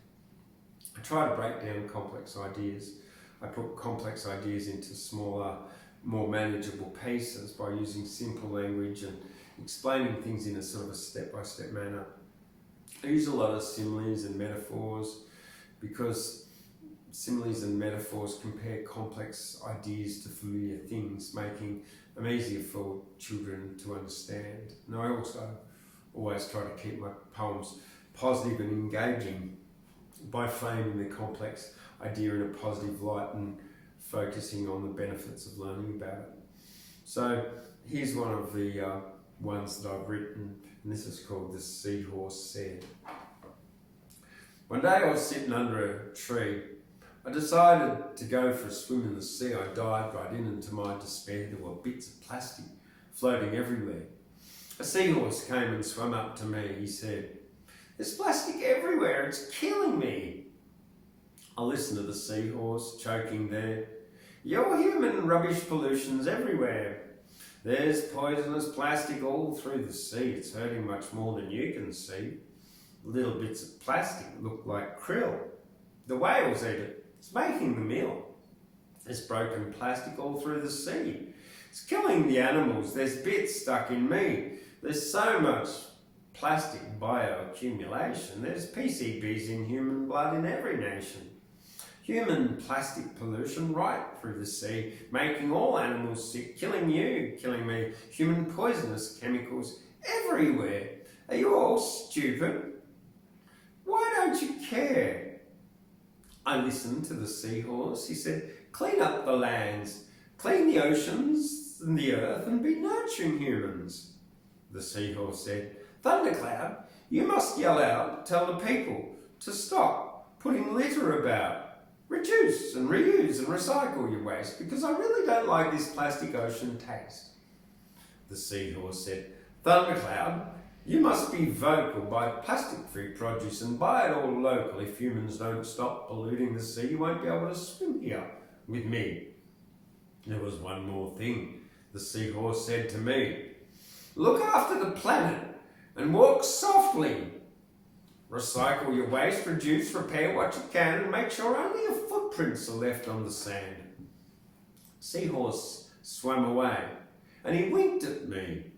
I try to break down complex ideas. I put complex ideas into smaller, more manageable pieces by using simple language and explaining things in a sort of a step-by-step manner. I use a lot of similes and metaphors because similes and metaphors compare complex ideas to familiar things, making them easier for children to understand. And I also always try to keep my poems positive and engaging by framing the complex idea in a positive light and focusing on the benefits of learning about it. So here's one of the ones that I've written, and this is called The Seahorse Said. One day I was sitting under a tree. I decided to go for a swim in the sea. I dived right in, and to my despair there were bits of plastic floating everywhere. A seahorse came and swam up to me. He said, "There's plastic everywhere, it's killing me." I listened to the seahorse choking there. "Your human rubbish pollution's everywhere. There's poisonous plastic all through the sea. It's hurting much more than you can see. Little bits of plastic look like krill. The whales eat it. It's making them ill. There's broken plastic all through the sea. It's killing the animals. There's bits stuck in me. There's so much plastic bioaccumulation. There's PCBs in human blood in every nation. Human plastic pollution right through the sea, making all animals sick, killing you, killing me. Human poisonous chemicals everywhere. Are you all stupid? Why don't you care?" I listened to the seahorse. He said, "Clean up the lands, clean the oceans and the earth and be nurturing humans." The seahorse said, "Thundercloud, you must yell out, tell the people to stop putting litter about. Reduce and reuse and recycle your waste because I really don't like this plastic ocean taste." The seahorse said, "Thundercloud, you must be vocal, buy plastic-free produce and buy it all local. If humans don't stop polluting the sea, you won't be able to swim here with me." There was one more thing. The seahorse said to me, "Look after the planet and walk softly. Recycle your waste, reduce, repair what you can, and make sure only your footprints are left on the sand." Seahorse swam away, and he winked at me.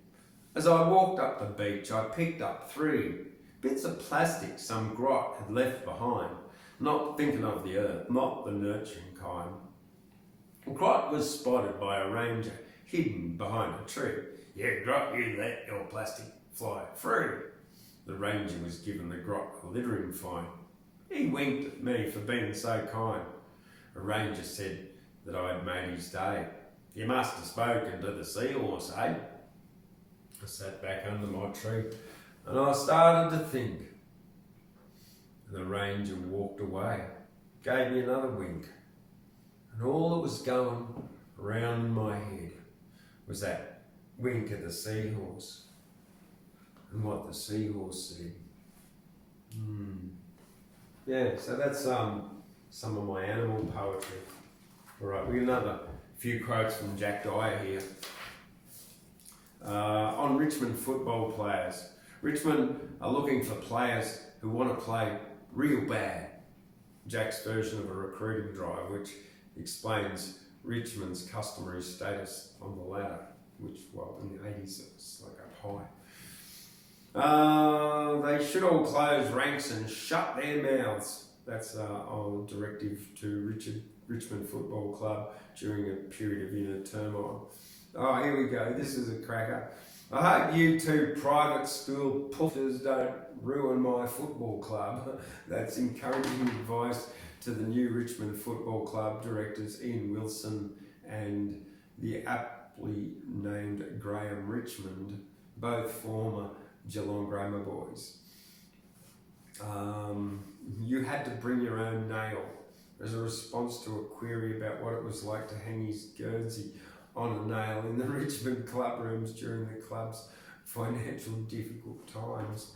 As I walked up the beach, I picked up 3 bits of plastic some grot had left behind, not thinking of the earth, not the nurturing kind. Grot was spotted by a ranger hidden behind a tree. "Yeah, Grot, you let your plastic fly through." The ranger was given the grot a littering fine. He winked at me for being so kind. A ranger said that I had made his day. "You must have spoken to the seahorse, eh?" I sat back under my tree and I started to think. And the ranger walked away, gave me another wink. And all that was going around in my head was that wink at the seahorse. And what the seahorse said. Yeah, so that's some of my animal poetry. All right, we got another few quotes from Jack Dyer here. On Richmond football players. Richmond are looking for players who want to play real bad. Jack's version of a recruiting drive, which explains Richmond's customary status on the ladder, which, well, in the 80s it was like up high. They should all close ranks and shut their mouths. That's a directive to Richmond Football Club during a period of inner turmoil. Oh, here we go. This is a cracker. I hope you two private school pushers don't ruin my football club. That's encouraging advice to the new Richmond Football Club directors Ian Wilson and the aptly named Graham Richmond, both former Geelong Grammar boys. You had to bring your own nail as a response to a query about what it was like to hang his Guernsey on a nail in the Richmond club rooms during the club's financial difficult times.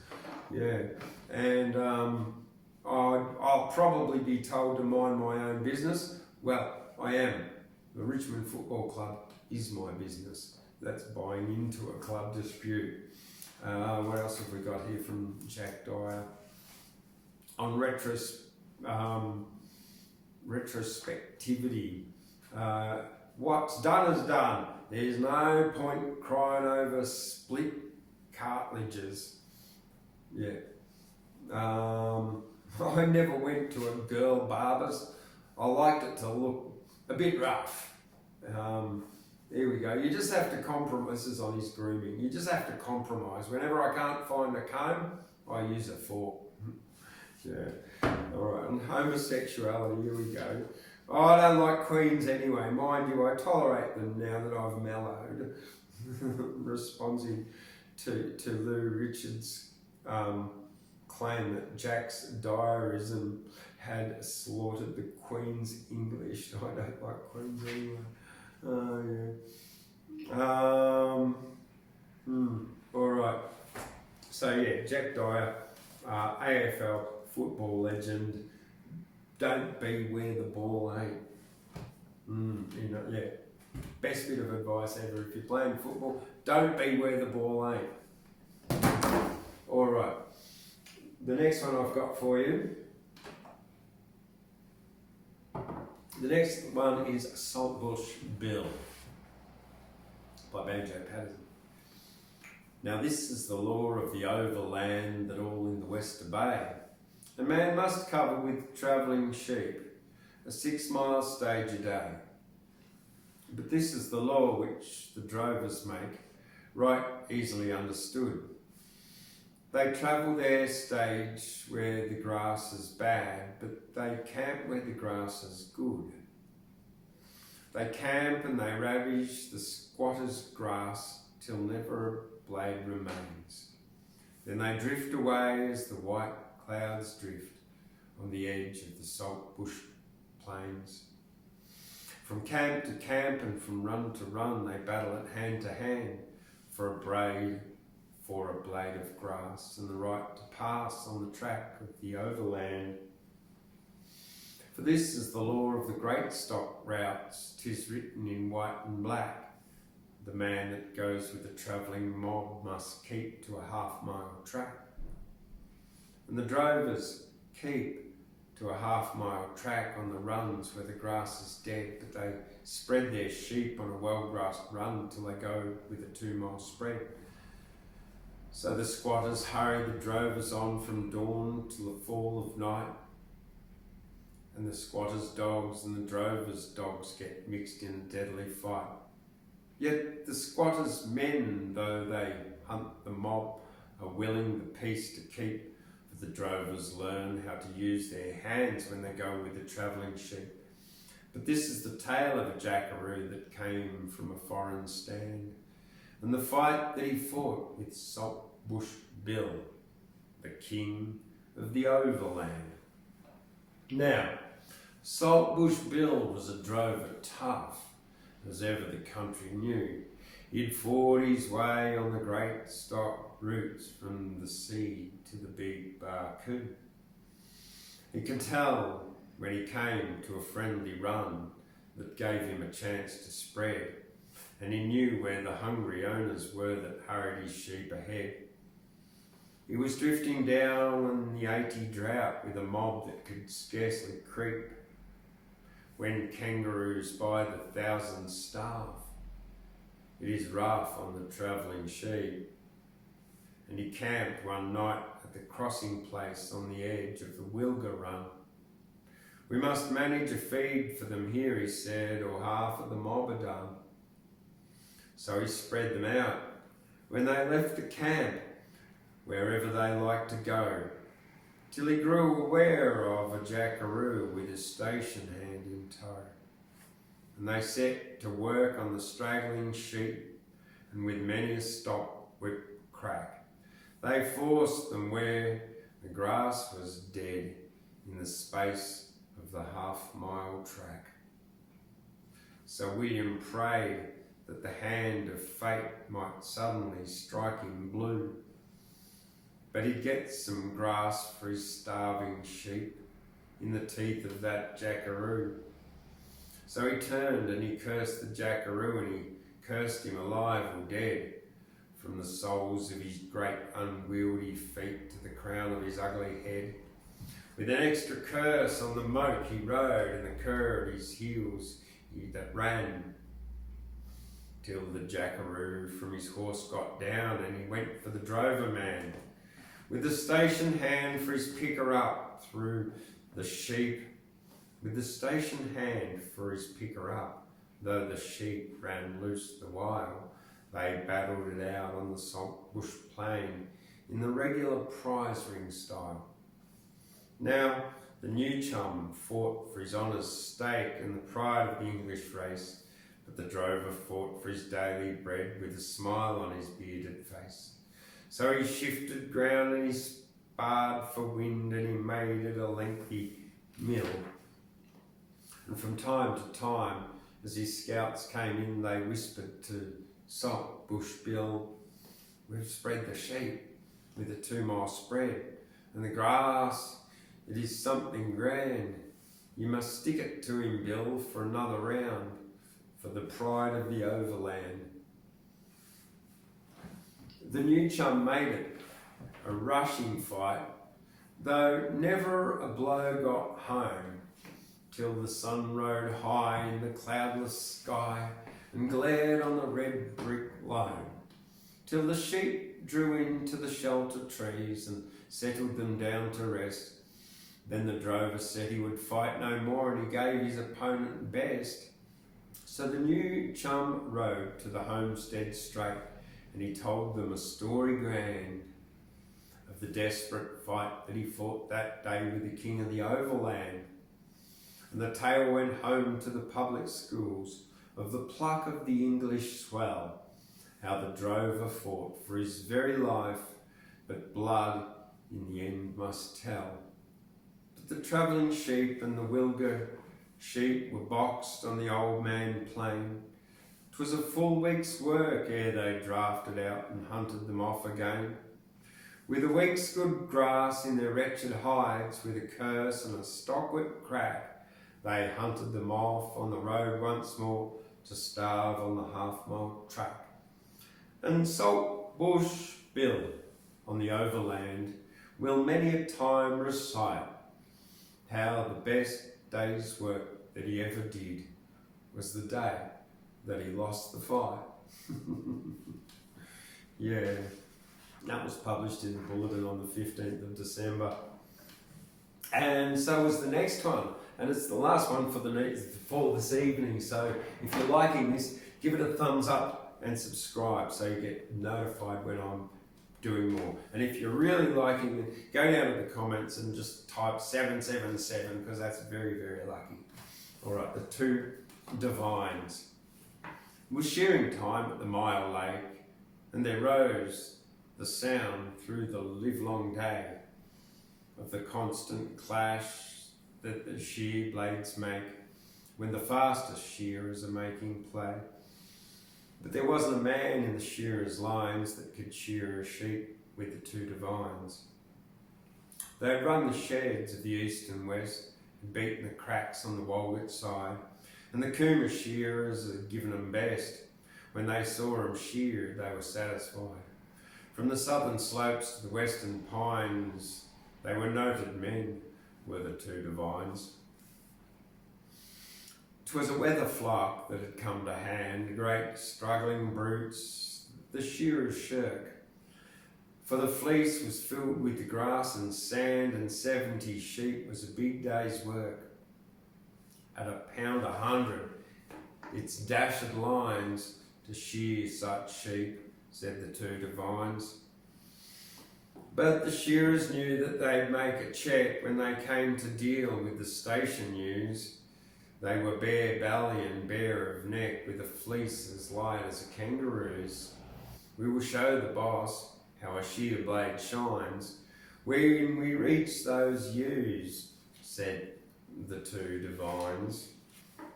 Yeah, and I'll probably be told to mind my own business. Well, I am. The Richmond Football Club is my business. That's buying into a club dispute. What else have we got here from Jack Dyer? On retrospectivity. What's done is done. There's no point crying over split cartilages. Yeah. I never went to a girl barber's. I liked it to look a bit rough. There we go. You just have to compromise. This is on his grooming. You just have to compromise. Whenever I can't find a comb, I use a fork. Yeah. All right. On homosexuality, here we go. Oh, I don't like queens anyway. Mind you, I tolerate them now that I've mellowed. Responsive to Lou Richards' claim that Jack's Dyerism had slaughtered the Queen's English. I don't like queens anyway. Oh, yeah. All right. So, yeah, Jack Dyer, AFL football legend. Don't be where the ball ain't. Yeah. Best bit of advice ever. If you're playing football, don't be where the ball ain't. All right. The next one I've got for you. The next one is Saltbush Bill by Banjo Paterson. Now this is the law of the overland that all in the west obey. A man must cover with travelling sheep a 6-mile stage a day. But this is the law which the drovers make, right easily understood. They travel their stage where the grass is bad, but they camp where the grass is good. They camp and they ravage the squatter's grass till never a blade remains. Then they drift away as the white clouds drift on the edge of the Saltbush plains. From camp to camp and from run to run, they battle it hand to hand for a blade of grass and the right to pass on the track of the overland. For this is the law of the great stock routes, 'tis written in white and black. The man that goes with the travelling mob must keep to a half-mile track. And the drovers keep to a half-mile track on the runs where the grass is dead, but they spread their sheep on a well-grassed run till they go with a 2-mile spread. So the squatters hurry the drovers on from dawn till the fall of night, and the squatters' dogs and the drovers' dogs get mixed in a deadly fight. Yet the squatters' men, though they hunt the mob, are willing the peace to keep, for the drovers learn how to use their hands when they go with the travelling sheep. But this is the tale of a jackaroo that came from a foreign stand, and the fight that he fought with Saltbush Bill, the king of the overland. Now, Saltbush Bill was a drover tough as ever the country knew. He'd fought his way on the great stock routes from the sea to the big Barcoo. You can tell when he came to a friendly run that gave him a chance to spread, and he knew where the hungry owners were that hurried his sheep ahead. He was drifting down in the 80 drought with a mob that could scarcely creep, when kangaroos by the thousands starve. It is rough on the travelling sheep. And he camped one night at the crossing place on the edge of the Wilga Run. We must manage a feed for them here, he said, or half of the mob are done. So he spread them out when they left the camp, wherever they liked to go, till he grew aware of a jackaroo with his station hand in tow. And they set to work on the straggling sheep, and with many a stop, whip, crack, they forced them where the grass was dead in the space of the half-mile track. So William prayed that the hand of fate might suddenly strike him blue, but he'd get some grass for his starving sheep in the teeth of that jackaroo. So he turned and he cursed the jackaroo, and he cursed him alive or dead, from the soles of his great unwieldy feet to the crown of his ugly head. With an extra curse on the moat he rode, and the cur at his heels that ran, till the jackaroo from his horse got down, and he went for the drover man, with the station hand for his picker up through the sheep, with the station hand for his picker up, though the sheep ran loose the while. They battled it out on the Saltbush plain in the regular prize ring style. Now the new chum fought for his honest stake and the pride of the English race, but the drover fought for his daily bread with a smile on his bearded face. So he shifted ground and he sparred for wind, and he made it a lengthy mill. And from time to time, as his scouts came in, they whispered to Saltbush Bill, "We've spread the sheep with a 2-mile spread, and the grass, it is something grand. You must stick it to him, Bill, for another round, for the pride of the overland." The new chum made it a rushing fight, though never a blow got home, till the sun rode high in the cloudless sky and glared on the red brick loam, till the sheep drew into the shelter trees and settled them down to rest. Then the drover said he would fight no more, and he gave his opponent best. So the new chum rode to the homestead straight, and he told them a story grand of the desperate fight that he fought that day with the king of the overland. And the tale went home to the public schools of the pluck of the English swell, how the drover fought for his very life, but blood in the end must tell. But the travelling sheep and the Wilga sheep were boxed on the old man plain. 'Twas a full week's work ere they drafted out and hunted them off again. With a week's good grass in their wretched hides, with a curse and a stockwhip crack, they hunted them off on the road once more, to starve on the half-mile track. And Saltbush Bill on the overland will many a time recite how the best day's work that he ever did was the day that he lost the fight. Yeah, that was published in the Bulletin on the 15th of December. And so was the next one. And it's the last one for this evening. So if you're liking this, give it a thumbs up and subscribe so you get notified when I'm doing more. And if you're really liking it, go down to the comments and just type 777, because that's very, very lucky. All right, the Two Devines. It was shearing time at the Mile Lake, and there rose the sound through the livelong day of the constant clash that the shear blades make when the fastest shearers are making play. But there wasn't a man in the shearers' lines that could shear a sheep with the Two Devines. They had run the sheds of the east and west and beaten the cracks on the Walgett side, and the Cooma shearers had given 'em best. When they saw 'em sheared, they were satisfied. From the southern slopes to the western pines, they were noted men, were the Two Devines. 'Twas a weather flock that had come to hand, great struggling brutes, the shearers shirk. For the fleece was filled with grass and sand, and 70 sheep was a big day's work. At £1 100, it's dashed lines to shear such sheep, said the Two Devines. But the shearers knew that they'd make a check when they came to deal with the station ewes. They were bare belly and bare of neck, with a fleece as light as a kangaroo's. We will show the boss how a shear blade shines when we reach those ewes, said the Two Devines.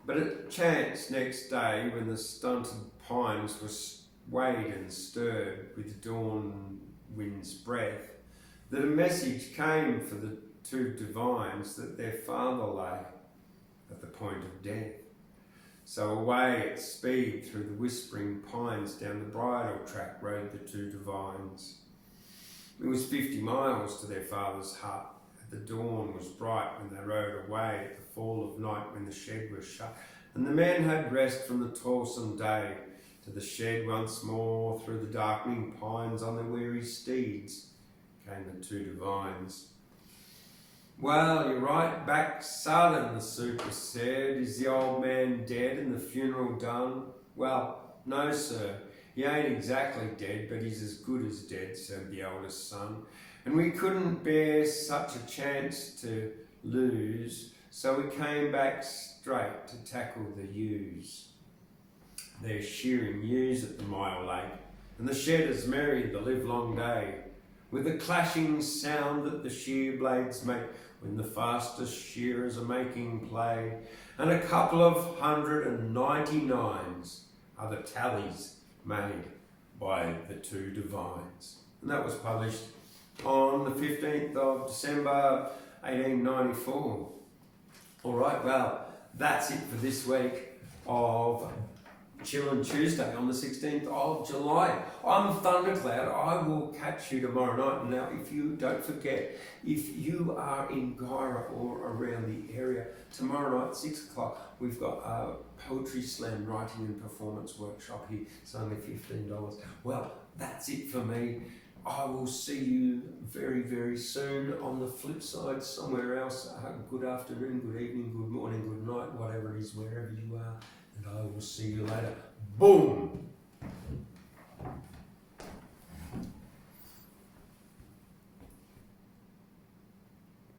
But it chanced next day, when the stunted pines were swayed and stirred with the dawn wind's breath, that a message came for the Two Devines that their father lay at the point of death. So away at speed through the whispering pines down the bridle track rode the Two Devines. It was 50 miles to their father's hut. The dawn was bright when they rode away at the fall of night, when the shed was shut, and the men had rest from the toilsome day. To the shed once more, through the darkening pines, on their weary steeds came the Two Devines. Well, you're right back sudden, the super said. Is the old man dead and the funeral done? Well, no, sir. He ain't exactly dead, but he's as good as dead, said the eldest son. And we couldn't bear such a chance to lose, so we came back straight to tackle the ewes. They're shearing ewes at the Mile Lake, and the shedders merry the livelong day, with the clashing sound that the shear blades make when the fastest shearers are making play, and a couple of 199s are the tallies made by the Two Devines. And that was published on the 15th of December 1894. All right, well, that's it for this week of Chillin Tuesday on the 16th of July. I'm Thundercloud. I will catch you tomorrow night. And now, if you don't forget, if you are in Guyra or around the area, tomorrow night, 6 o'clock, we've got a poetry slam writing and performance workshop here. It's only $15. Well, that's it for me. I will see you very, very soon on the flip side somewhere else. Good afternoon, good evening, good morning, good night, whatever it is, wherever you are. And I will see you later. Boom!